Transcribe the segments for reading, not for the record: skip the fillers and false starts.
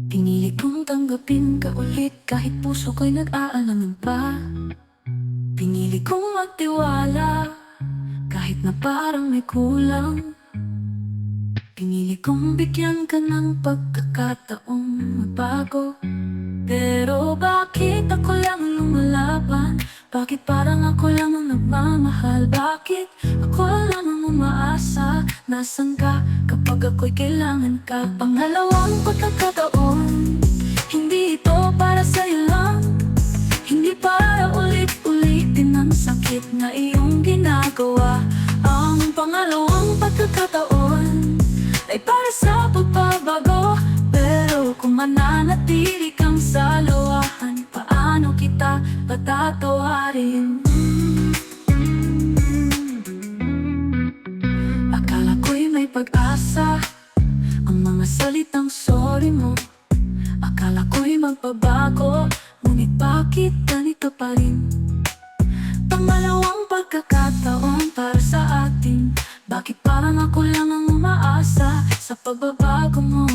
Pinili kong tanggapin ka ulit kahit puso ko'y nag-aalangan pa. Pinili kong magtiwala kahit na parang may kulang. Pinili kong bigyan ka ng pagkakataong magbago. Pero bakit ako lang ang lumalaban? Bakit parang ako lang ang nagmamahal? Bakit ako lang ang umaasa? Nasaan ka kapag ako'y kailangan ka? Pangalawang pagkakataon, hindi ito para sa'yo lang. Hindi para ulit-ulitin ang sakit na iyong ginagawa. Ang pangalawang pagkakataon ay para sa pagbabago. Pero kung mananatili kang sa luwahan, paano kita patatawarin? Akala ko'y may pag-asa ang mga salitang sorry mo. Akala ko'y magbabago, ngunit bakit ganito pa rin? Pangalawang pagkakataon para sa atin. Bakit parang ako lang ang umaasa sa pagbabago mo?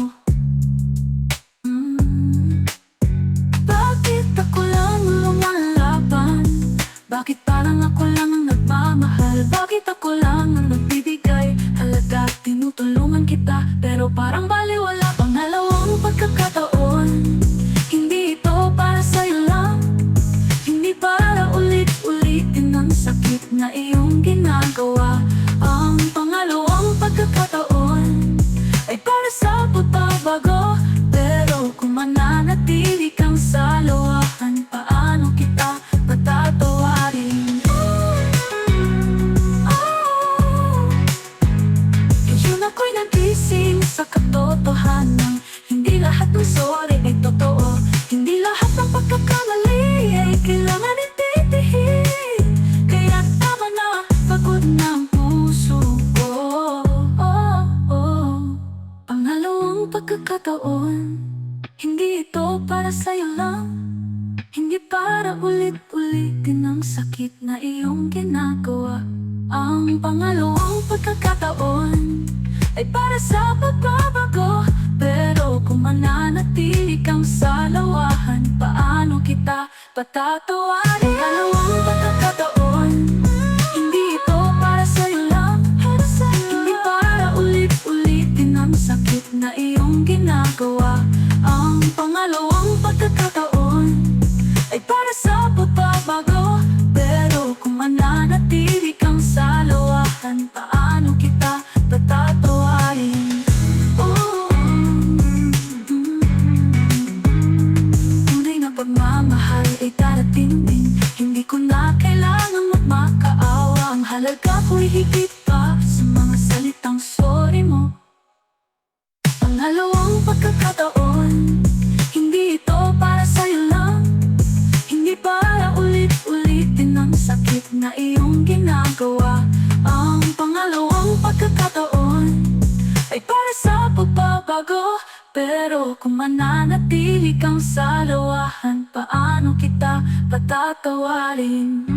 Bakit ako lang ang lumalaban? Bakit parang ako lang ang nagmamahal? Bakit ako lang ang nagbibigay halaga? Tinutulungan kita pero parang baliwala. Pangalawang pagkakataon, hindi ito para sa'yo lang. Hindi para ulit-ulitin ang sakit na iyong ginagawa. Ang pangalawang pagkakataon ay para sa pagbabago. Pero kung mananatili kang sa luwahan, paano kita patatawarin? Ngayon ako'y nagising sa katotohanan. Hindi lahat ng sorry ay totoo. Hindi lahat ng pagkakamali ay kailangan intindihin. Kaya tama na, pagod na ang puso ko. Pangalawang pagkakataon, hindi ito para sa'yo lang. Hindi para ulit-ulitin ang sakit na iyong ginagawa. Ang pangalawang pagkakataon ay para sa pagbabago. Pero kung mananatili kang sa lawahan, paano kita patatawarin? Pangalawang pagkakataon, hindi ito para sa'yo lang. Hindi para ulit-ulitin ang sakit na iyong ginagawa. Ang pangalawang pagkakataon ay para sa pagbabago. Pero kung mananatili kang sa lawahan, paano kita patatawarin? Tunay na pagmamahal ay darating din. Hindi ko na kailangan magmakaawa. Ang halaga ko'y higit pa sa mga salitang sorry mo. Pangalawang pagkakataon, hindi ito para sa'yo lang. Hindi para ulit-ulitin ang sakit na iyong ginagawa. Ang pangalawang pagkakataon ay para sa pagbabago. Pero kung mananatili kang sa lawahan, paano kita patatawarin?